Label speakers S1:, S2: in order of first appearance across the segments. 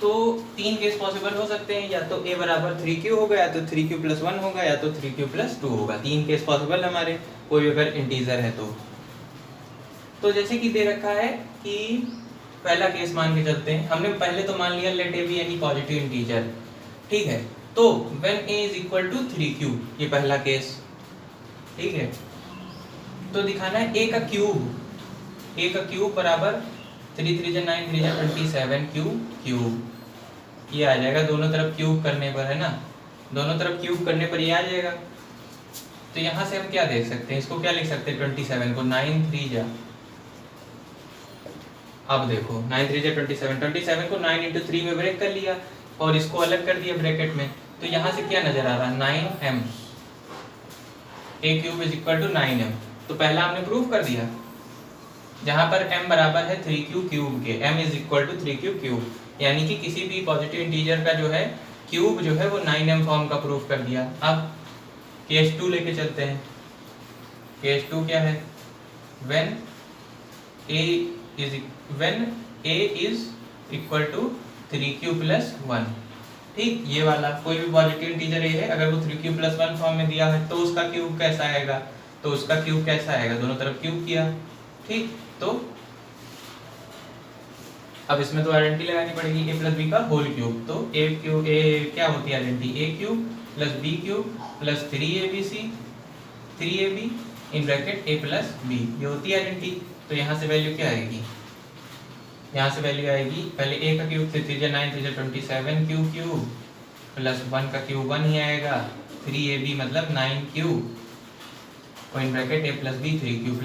S1: तो 3 case possible हो सकते हैं, या तो a बराबर 3q होगा, या तो 3q + 1 होगा, या तो 3q + 2 होगा। 3 केस पॉसिबल हमारे, कोई अगर इंटीजर है तो जैसे कि दे रखा है कि पहला केस मान के चलते हैं। हमने पहले तो मान लिया let a be any positive integer, ठीक है। तो व्हेन a = 3q, ये पहला केस, ठीक है। तो दिखाना है a का क्यूब बराबर 3 3 जा 9 3 जा 27 क्यूब, ये आ जाएगा दोनों तरफ क्यूब करने पर, है ना, दोनों तरफ क्यूब करने पर ये आ जाएगा। तो यहाँ से हम क्या देख सकते हैं, इसको क्या लिख सकते हैं, 27 को 9 3 जा, अब देखो 9 3 जा 27 को 9 × 3 में ब्रेक कर लिया और इसको अलग कर दिया ब्रैकेट में। तो यहाँ से क्या नजर आ रहा है, 9m, a³ = 9m। तो पहला हमने प्रूव कर दिया, जहां पर m बराबर है 3q क्यूब के, m = 3q क्यूब, यानी कि किसी भी पॉजिटिव इंटीजर का जो है क्यूब जो है वो 9m फॉर्म का प्रूफ कर दिया। अब केस 2 लेके चलते हैं। केस 2 क्या है, when a is equal to 3q + 1, ठीक, ये वाला कोई भी पॉजिटिव इंटीजर a है, अगर वो 3q + 1 फॉर्म में दिया है तो उसका क्यूब कैसा आएगा, तो उसका क्यूब कैसा आएगा, दोनों तरफ क्यूब किया, ठीक। तो अब इसमें तो आइडेंटिटी लगानी पड़ेगी, a + b का होल क्यूब। तो a क्या होती है identity, a³ + b³ + 3ab in bracket a + b, ये होती है आइडेंटिटी। तो यहाँ से वैल्यू क्या आएगी, यहाँ से वैल्यू आएगी, पहले a का क्यूब 3 3 जा 9 3 जा 27 क्यूब प्लस 1 का क्यूब 1 ही आएगा, 3ab मतलब 9q और in bracket a + b 3q +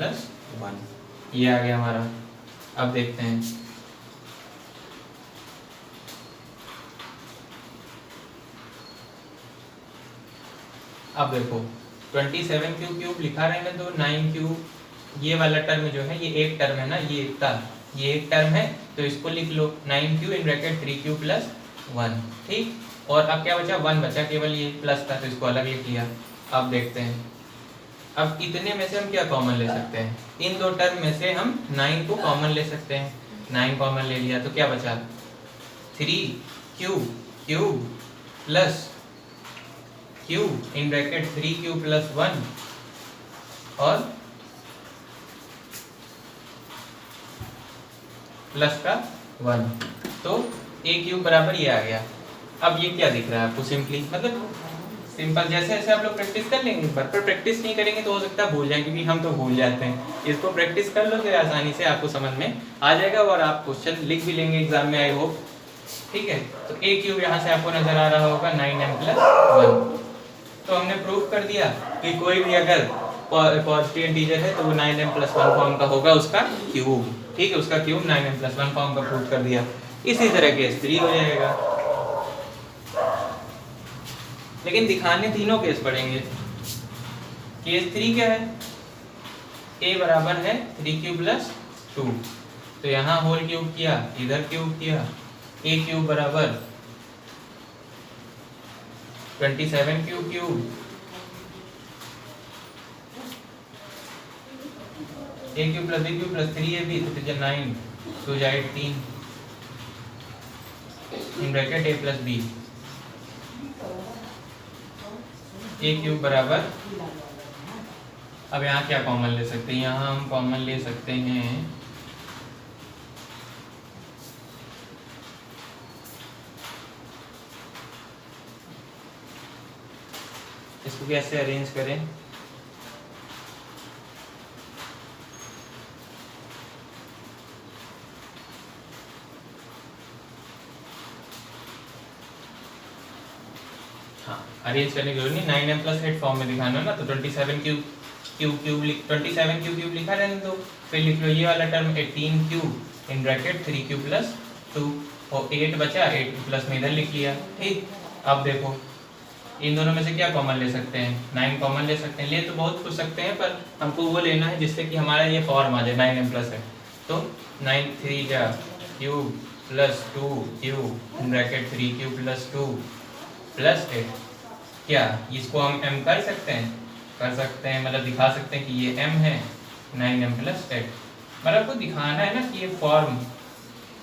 S1: 1, ये आ गया हमारा। अब देखते हैं, अब देखो 27q क्यूब लिखा रहने दो, 9q, ये वाला टर्म जो है ये एक टर्म है ना, ये एक टर्म है, तो इसको लिख लो 9q इन ब्रैकेट 3q + 1, ठीक। और अब क्या बचा, 1 बचा, केवल ये प्लस था तो इसको अलग लिख लिया। अब देखते हैं, अब इतने में से हम क्या कॉमन ले सकते हैं, इन दो टर्म में से हम 9 को कॉमन ले सकते हैं। 9 कॉमन ले लिया तो क्या बचा, 3q cube plus cube in bracket 3q + 1 और प्लस का 1, तो a³ बराबर ये आ गया। अब ये क्या दिख रहा है आपको, सिंपली मतलब सिंपल, जैसे जैसे आप लोग प्रैक्टिस कर लेंगे, पर प्रैक्टिस नहीं करेंगे तो हो सकता है भूल जाए, क्योंकि हम तो भूल जाते हैं। इसको प्रैक्टिस कर लो तो आसानी से आपको समझ में आ जाएगा और आप क्वेश्चन लिख भी लेंगे एग्जाम में, आई होप, ठीक है। तो a³ यहाँ से आपको नजर आ रहा होगा 9m + 1। तो हमने प्रूफ कर दिया कि कोई भी अगर पॉजिटिव इंटीजर है तो वो 9m + 1 फॉर्म का होगा, उसका क्यूब, ठीक है, उसका क्यूब 9m + 1 फॉर्म का प्रूफ कर दिया। इसी तरह केस 3 हो जाएगा, लेकिन दिखाने तीनों केस पड़ेंगे। केस 3 क्या है, a बराबर है 3q + 2, तो यहाँ होल क्यूब किया, इधर क्यूब किया, a³ बराबर 27q cube, a³ + b³ + 3ab, तो 9 2 जा 18 in bracket a + b, a³ बराबर, अब यहाँ क्या कॉमन ले सकते हैं, यहाँ हम कॉमन ले सकते हैं इसको कैसे अरेंज करें, हाँ अरेंज करने की जरूरत नहीं, 9m + 8 फॉर्म में दिखाना ना, तो 27q क्यूब लिखा रहने दो, फिर लिख लो ये वाला term 18q in bracket 3q + 2 और 8 बचा, 8 प्लस में इधर लिख लिया, ठीक। अब देखो इन दोनों में से क्या कॉमन ले सकते हैं, 9 कॉमन ले सकते हैं, ले तो बहुत कुछ सकते हैं पर हमको वो लेना है जिससे कि हमारा ये फॉर्म आ जाए 9m + 8, तो 9 3 जा cube + 2 cube in bracket 3q + 2 + 8, क्या इसको हम m कर सकते हैं, मतलब दिखा सकते हैं कि ये m है 9m + 8, मतलब आपको दिखाना है ना कि ये फॉर्म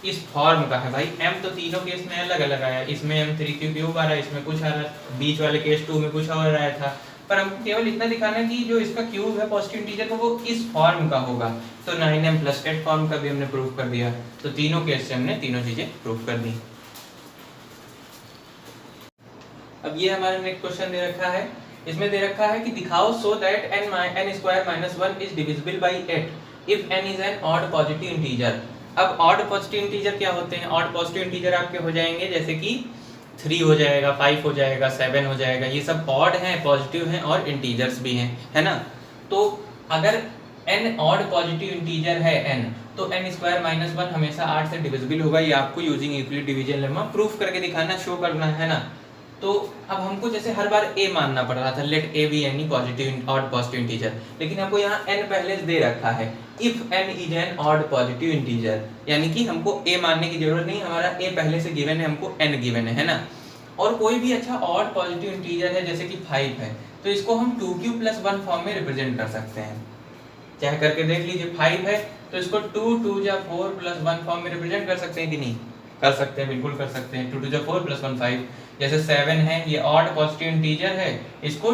S1: इस फॉर्म का है भाई। m तो तीनों केस में अलग अलग आया, इसमें m3q³ आ रहा है, इसमें कुछ आ रहा है, बीच वाले केस 2 में कुछ और आया था, पर हमको केवल इतना दिखाना है कि जो इसका क्यूब है पॉजिटिव इंटीजर का वो इस फॉर्म का होगा। तो 9m + 8 फॉर्म का भी हमने प्रूफ कर दिया। तो तीनों केस से हमने तीनों चीजें प्रूफ कर दी। अब ये हमारा नेक्स्ट क्वेश्चन दे रखा है, इसमें दे रखा है कि दिखाओ so that n² - 1 is divisible by 8 if n is an odd positive integer. अब ऑड पॉजिटिव इंटीजर क्या होते हैं? ऑड पॉजिटिव इंटीजर आपके हो जाएंगे जैसे कि 3 हो जाएगा, 5 हो जाएगा, 7 हो जाएगा, ये सब ऑड हैं, पॉजिटिव हैं और इंटीजर्स भी हैं, है ना। तो अगर n ऑड पॉजिटिव इंटीजर है n, तो n² - 1 हमेशा 8 से डिविजिबल होगा। ये आपको using Euclid division lemma proof करके दिखाना, शो करना है ना। तो अब हमको जैसे हर बार a मानना पड़ रहा था, let a be any positive odd positive integer, लेकिन हमको यहाँ n पहले से दे रखा है, if n is an odd positive integer, यानी कि हमको a मानने की जरूरत नहीं, हमारा a पहले से गिवन है, हमको n गिवन है ना। और कोई भी अच्छा ऑड पॉजिटिव इंटीजर है जैसे कि 5 है, तो इसको हम 2q+1 फॉर्म में रिप्रेजेंट कर सकते हैं। चाहे करके देख लीजिए, 5 है तो इसको 2 2 जा 4 + 1 फॉर्म में रिप्रेजेंट कर सकते हैं कि नहीं? कर सकते हैं, बिल्कुल कर सकते हैं। 2 2 जा 4 + 1 5। जैसे 7 है, ये ऑड पॉजिटिव इंटीजर है, इसको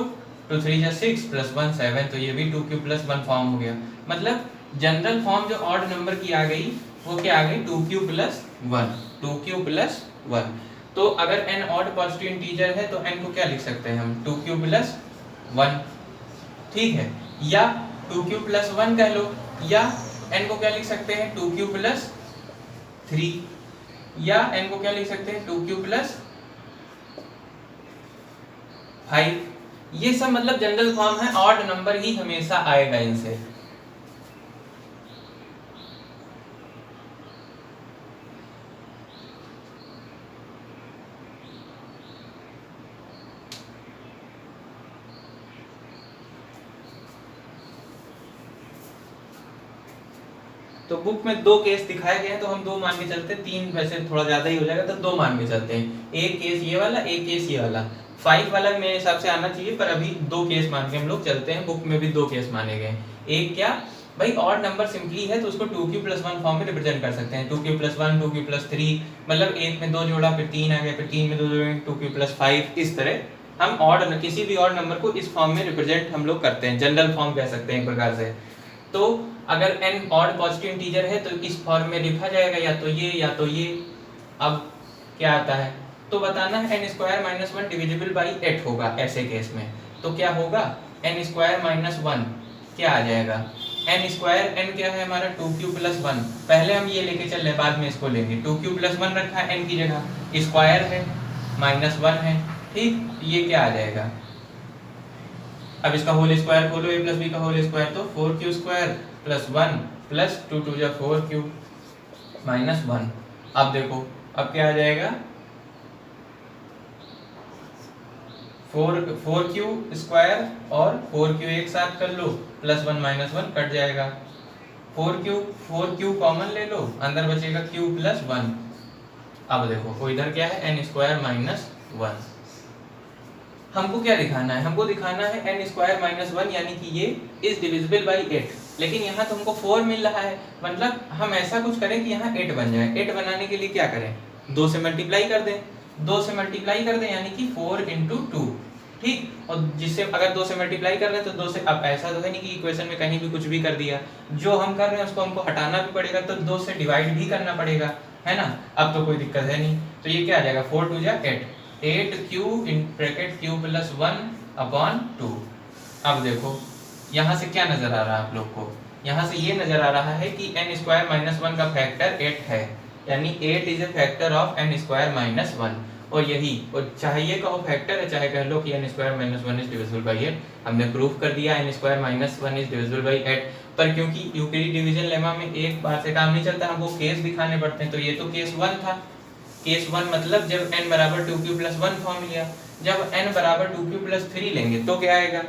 S1: 2 3 जा 6 + 1 7, तो ये भी 2q+1 फॉर्म हो गया। मतलब जनरल फॉर्म जो ऑड नंबर की आ गई वो क्या आ गई? 2q+1, 2q+1। तो अगर n ऑड पॉजिटिव इंटीजर है तो n को क्या लिख सकते हैं हम? 2q+1, ठीक है, या 2q+1 कह लो, या n को क्या लिख सकते हैं? 2q+3, या n को क्या लिख सकते हैं? 2q+5। ये सब मतलब जनरल फॉर्म है, ऑड नंबर ही हमेशा आएगा इनसे। तो बुक में 2 केस दिखाए गए हैं, तो हम 2 मान के चलते हैं, 3 वैसे थोड़ा ज्यादा ही हो जाएगा, तो 2 मान के चलते हैं। एक केस ये वाला, एक केस ये वाला। 5 वाला मेरे हिसाब से आना चाहिए, पर अभी 2 केस मान के हम लोग चलते हैं। बुक में भी 2 केस माने गए। एक क्या भाई, ऑड नंबर सिंपली है तो उसको 2q+1 फॉर्म में रिप्रेजेंट कर सकते हैं। 2q+1, 2q+3, मतलब एक में 2 जोड़ा, फिर 3 आ गया, फिर 3 में 2 जोड़े, 2q+5। इस तरह हम ऑड किसी भी ऑड नंबर को इस फॉर्म में रिप्रेजेंट हम लोग करते हैं, जनरल फॉर्म कह सकते हैं एक प्रकार से। तो अगर n ऑड पॉजिटिव इंटीजर है तो इस फॉर्म में लिखा जाएगा, या तो ये या तो ये। अब क्या आता है तो बताना है, n² - 1 डिविजिबल बाई 8 होगा ऐसे केस में। तो क्या होगा? n² - 1 क्या आ जाएगा? n क्या है हमारा? 2q+1। पहले हम ये लेके चल रहे, बाद में इसको लेंगे। 2q+1 रखा है n की जगह, स्क्वायर है, -1 है, ठीक। ये क्या आ जाएगा? अब इसका होल स्क्वायर खोलो, a + b का होल स्क्वायर, तो 4q² + 1 + 2 2 जा 4q -1। अब देखो, अब क्या आ जाएगा? 4q² और 4q एक साथ कर लो, +1 -1 कट जाएगा। 4q कॉमन ले लो, अंदर बचेगा q+1। अब देखो, वो इधर क्या है? n² - 1। हमको क्या दिखाना है? हमको दिखाना है n² - 1, यानी कि ये इज डिविजिबल बाई 8। लेकिन यहाँ तो हमको 4 मिल रहा है, मतलब हम ऐसा कुछ करें कि यहाँ 8 बन जाए। 8 बनाने के लिए क्या करें? 2 से मल्टीप्लाई कर दें, 2 से मल्टीप्लाई कर दें, यानी कि 4 × 2, ठीक। और जिससे अगर 2 से मल्टीप्लाई कर रहे हैं तो 2 से, अब ऐसा तो है नहीं कि इक्वेशन में कहीं भी कुछ भी कर दिया, जो हम कर रहे हैं उसको हमको हटाना भी पड़ेगा, तो 2 से डिवाइड भी करना पड़ेगा, है ना। अब तो कोई दिक्कत है नहीं, तो ये क्या आ जाएगा? 4 2 जा 8, 8q/2। अब देखो यहाँ से क्या नजर आ रहा है आप लोग को? यहाँ से ये नजर आ रहा है कि n² - 1 का फैक्टर 8 है, यानी 8 is a factor of n² - 1। और यही, और चाहे ये कहो फैक्टर है, चाहे कह लो कि n² - 1 इज डिविजिबल बाई 8। हमने प्रूफ कर दिया n² - 1 इज डिविजिबल बाई 8। पर क्योंकि यूक्लिड डिवीजन लेमा में एक बार से काम नहीं चलता, हमको केस दिखाने पड़ते हैं। तो ये तो केस 1 था। केस 1 मतलब जब n = 2q+1 फॉर्म लिया, जब n = 2q+3 लेंगे तो क्या आएगा?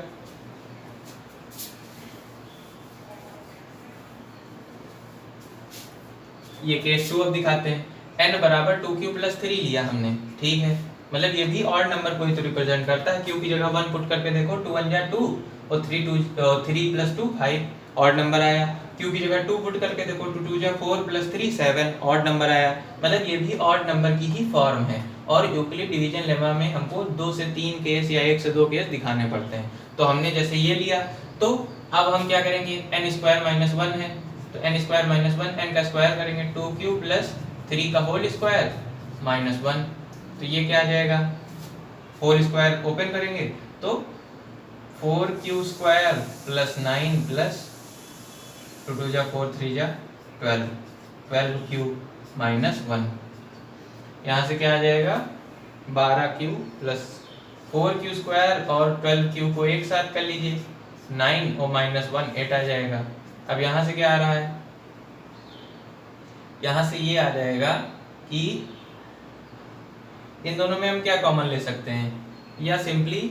S1: ये केस 2 अब दिखाते हैं। n = 2q+3 लिया हमने, ठीक है, मतलब ये भी ऑड नंबर को ही तो रिप्रेजेंट करता है। q की जगह 1 पुट करके देखो, 2 1 जा 2 और 3 + 2 5, ऑड नंबर आया। क्यू की जगह 2 पुट करके देखो, 2 2 जा 4 प्लस 3 7 ऑड नंबर आया। मतलब ये भी ऑड नंबर की ही फॉर्म है। और यूक्लिड डिवीजन लेमा में हमको 2 से 3 केस या 1 से 2 केस दिखाने पड़ते हैं। तो हमने जैसे ये लिया, तो अब हम क्या करेंगे, n स्क्वायर माइनस 1 है तो n स्क्वायर माइनस 1 n का स्क्वायर करेंगे 2q प्लस 3 का होल स्क्वायर माइनस 1। तो ये क्या आ जाएगा, होल स्क्वायर ओपन करेंगे तो 4q स्क्वायर प्लस 9 प्लस 2 2 जा 4 3 जा 12 12q माइनस 1। यहाँ से क्या आ जाएगा 12q प्लस 4q स्क्वायर और 12q को एक साथ कर लीजिए, 9 और माइनस 1 8 आ जाएगा। अब यहाँ से क्या आ रहा है, यहाँ से ये आ जाएगा कि इन दोनों में हम क्या कॉमन ले सकते हैं, या सिंपली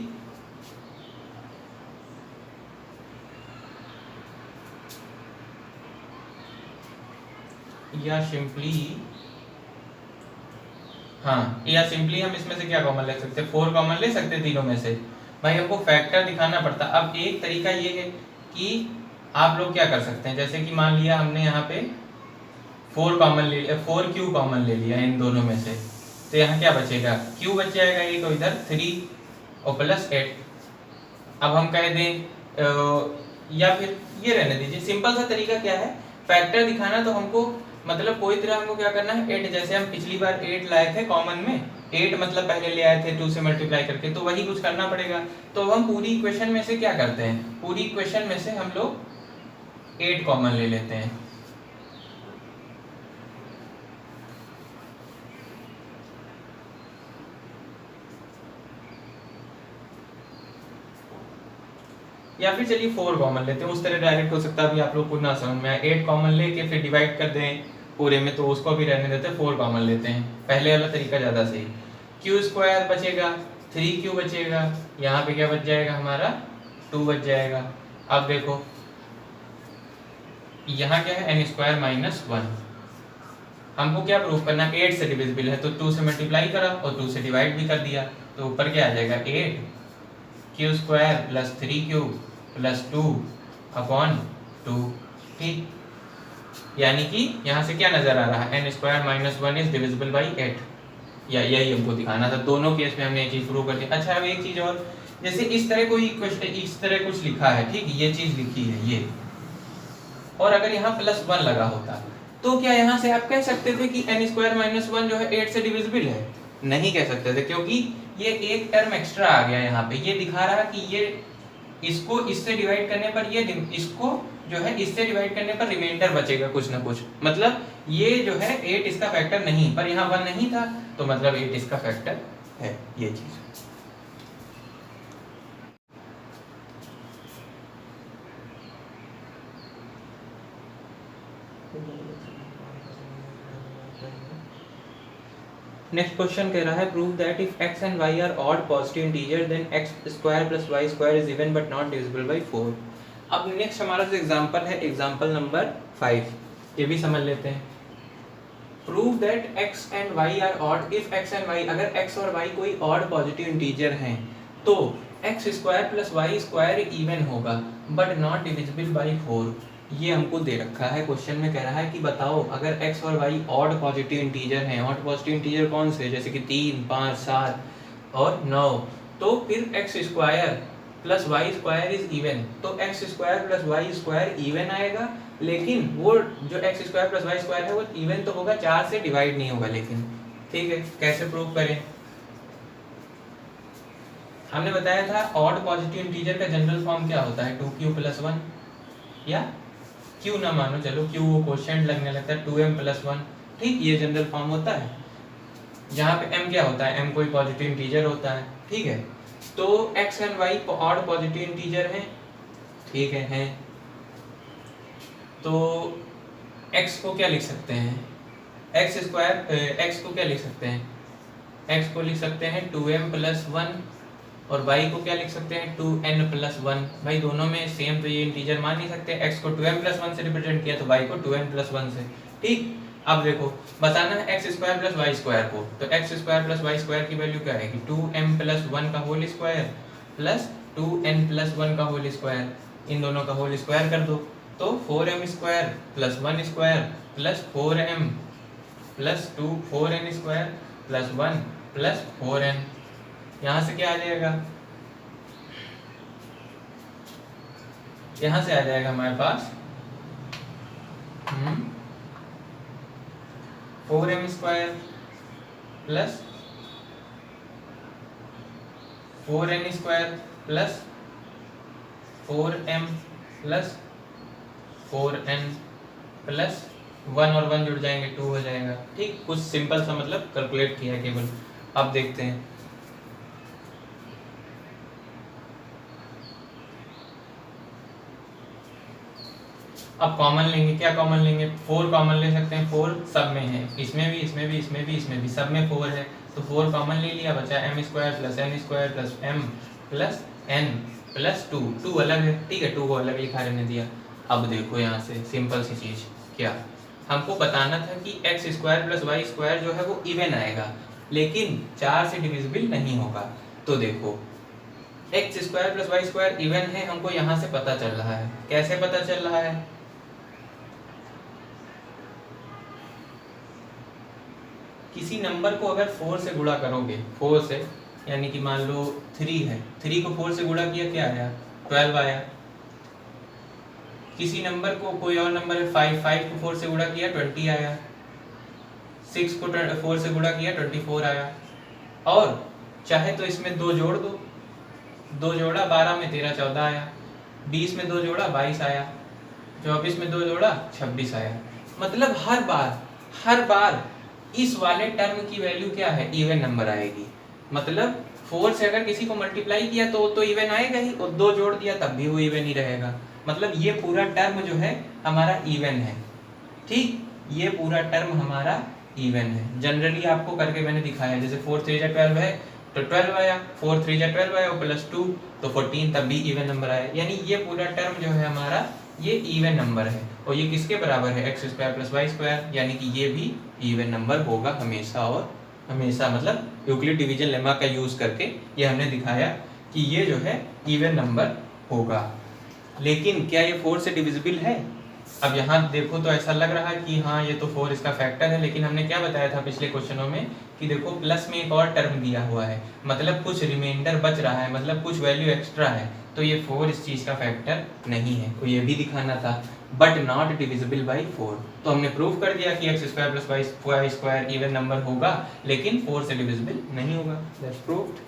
S1: हम इसमें से क्या कॉमन ले सकते हैं, 4 कॉमन ले सकते हैं तीनों में से। भाई हमको फैक्टर दिखाना पड़ता। अब एक तरीका ये है कि आप लोग क्या कर सकते हैं, जैसे कि मान लिया हमने यहाँ पे 4 कॉमन ले लिया, 4q कॉमन ले लिया इन दोनों में से, तो यहाँ क्या बचेगा, q बच जाएगा एक, तो इधर 3 और प्लस 8। अब हम कह दें या फिर ये रहने दीजिए। सिंपल सा तरीका क्या है, फैक्टर दिखाना तो हमको मतलब कोई तरह हमको क्या करना है, 8 जैसे हम पिछली बार 8 लाए थे कॉमन में, 8 मतलब पहले ले आए थे 2 से मल्टीप्लाई करके, तो वही कुछ करना पड़ेगा। तो हम पूरी इक्वेशन में से क्या करते हैं, पूरी इक्वेशन में से हम लोग 8 कॉमन ले लेते हैं। या फिर चलिए 4 कॉमन लेते हैं, उस तरह डायरेक्ट हो सकता है अभी आप लोग को ना समझ में आए। 8 कॉमन लेके फिर डिवाइड कर दें पूरे में, तो उसको भी रहने देते हैं, 4 कॉमन लेते हैं। पहले वाला तरीका ज़्यादा सही। q स्क्वायर बचेगा, 3q बचेगा, यहाँ पे क्या बच जाएगा हमारा 2 बच जाएगा। अब देखो यहाँ क्या है, n स्क्वायर माइनस 1। हमको क्या प्रूफ करना है, 8 से डिविजिबल है तो 2 से मल्टीप्लाई करा और 2 से डिवाइड भी कर दिया, तो ऊपर क्या आ जाएगा 8q square plus 3q plus 2 upon 2। ठीक, यानी कि यहाँ से क्या नजर आ रहा है, n square minus 1 is divisible by 8। या यही हमको दिखाना था, दोनों केस में हमने ये चीज प्रूव कर दी। अच्छा अब एक चीज और, जैसे इस तरह कोई क्वेश्चन इस तरह कुछ लिखा है, ठीक, ये चीज लिखी है ये, और अगर यहाँ प्लस 1 लगा होता तो क्या यहाँ से आप कह सकते थे कि n स्क्वायर माइनस 1 जो है 8 से डिविजिबल है? नहीं कह सकते थे, क्योंकि ये एक टर्म एक्स्ट्रा आ गया यहाँ पे। ये दिखा रहा कि ये इसको इससे डिवाइड करने पर ये इसको जो है इससे डिवाइड करने पर रिमाइंडर बचेगा कुछ ना कुछ, मतलब ये जो है 8 इसका फैक्टर नहीं, पर यहाँ 1 नहीं था तो मतलब 8 इसका फैक्टर है, ये चीज। नेक्स्ट क्वेश्चन कह रहा है, prove that if x and y are odd positive integer then x square plus y square is even but not divisible by 4। अब नेक्स्ट हमारा जो एग्जांपल है, एग्जांपल नंबर 5, ये भी समझ लेते हैं। Prove that x and y are odd if x and y, अगर x और y कोई ऑड पॉजिटिव इंटीजर हैं तो x square plus y square even होगा बट नॉट डिविजिबल बाय 4। ये हमको दे रखा है क्वेश्चन में, कह रहा है कि बताओ अगर x और y ऑड पॉजिटिव इंटीजर हैं, ऑड पॉजिटिव इंटीजर कौन से, जैसे कि 3 5 7 और 9, तो फिर x square plus y square is even, तो x square plus y square even आएगा, लेकिन वो जो x square plus y square है वो इवन तो होगा, 4 से डिवाइड नहीं होगा लेकिन। ठीक है, कैसे प्रूव करें, हमने बताया था ऑड पॉजिटिव इंटीजर का जनरल फॉर्म क्या होता है, 2q प्लस 1, या q ना मानो, चलो q वो क्वोशिएंट लगने लगता है, 2m प्लस 1। ठीक, ये जनरल फॉर्म होता है, जहाँ पे m क्या होता है, m कोई पॉजिटिव इंटीजर होता है। ठीक है, तो x and y odd positive integer हैं, ठीक है, हैं, तो x को क्या लिख सकते हैं, x स्क्वायर, x को क्या लिख सकते हैं, x को लिख सकते हैं 2m प्लस 1 और y को क्या लिख सकते हैं 2n प्लस 1। भाई दोनों में सेम तो ये इंटीजर मान नहीं सकते, x को 2m प्लस 1 से रिप्रेजेंट किया तो y को 2n प्लस 1 से। ठीक, अब देखो बताना है x square plus y square को, तो x square plus y square की वैल्यू क्या आएगी, 2m प्लस 1 का whole square plus 2n plus 1 का होल स्क्वायर, इन दोनों का होल स्क्वायर कर दो, तो 4m square plus 1 square plus 4m plus 2 4n square plus 1 plus 4n, यहाँ से क्या आ जाएगा, यहाँ से आ जाएगा हमारे पास 4m square plus 4n square plus 4m plus 4n plus 1 और 1 जुड़ जाएंगे 2 हो जाएगा। ठीक, कुछ सिंपल सा मतलब कैलकुलेट किया है केवल। अब देखते हैं, अब कॉमन लेंगे, क्या कॉमन लेंगे, 4 कॉमन ले सकते हैं, 4 सब में है, इसमें भी इसमें भी इसमें भी इसमें भी, सब में 4 है, तो 4 कॉमन ले लिया, बचा m square plus n square plus m plus n plus 2, 2 अलग है, ठीक है, 2 को अलग लिखा रहने दिया। अब देखो यहाँ से सिंपल सी चीज, क्या हमको बताना था कि x square plus y square जो है वो इवन आएगा, लेकिन 4 से डिविजिबल नहीं होगा। तो देखो x square plus y square even है, हमको यहाँ से पता चल रहा है। कैसे पता चल रहा है, किसी नंबर को अगर 4 से गुणा करोगे, 4 से, यानी कि मान लो 3 है, 3 को 4 से गुणा किया, क्या आया, 12 आया। किसी नंबर को, कोई और नंबर है 5, 5 को 4 से गुणा किया 20 आया, 6 को 4 से गुणा किया 24 आया। और चाहे तो इसमें 2 जोड़ दो, 2 जोड़ा 12 में 13 14 आया, 20 में 2 जोड़ा 22 आया, 24 में 2 जोड़ा 26 आया। मतलब हर बार इस वाले टर्म की वैल्यू क्या है, इवन नंबर आएगी। मतलब 4 से अगर किसी को मल्टीप्लाई किया तो इवन आएगा ही, और 2 जोड़ दिया तब भी वो इवन ही रहेगा। मतलब ये पूरा टर्म जो है हमारा इवन है। ठीक, ये पूरा टर्म हमारा इवन है। जनरली आपको करके मैंने दिखाया, जैसे 4 3 12 है तो 12 आया, 4 3 12 आया और प्लस 2 तो 14, तब भी इवन नंबर आया। यानी ये पूरा टर्म जो है हमारा ये इवन नंबर है, और ये किसके बराबर है, x square plus y square, यानी कि ये भी इवन नंबर होगा हमेशा और हमेशा। मतलब यूक्लिड डिवीजन लेमा का यूज करके ये हमने दिखाया कि ये जो है इवन नंबर होगा। लेकिन क्या ये 4 से डिविजिबल है? अब यहाँ देखो तो ऐसा लग रहा है कि हाँ ये तो 4 इसका फैक्टर है, लेकिन हमने क्या बताया था पिछले क्वेश्चनों में कि देखो प्लस में एक और टर्म दिया हुआ है, मतलब कुछ रिमाइंडर बच रहा है, मतलब कुछ वैल्यू एक्स्ट्रा है, तो ये 4 इस चीज का फैक्टर नहीं है। तो ये भी दिखाना था, बट नॉट डिविजिबल बाई 4। तो हमने प्रूव कर दिया कि x square plus y square even number होगा, लेकिन 4 से डिविजिबल नहीं होगा। That's proved.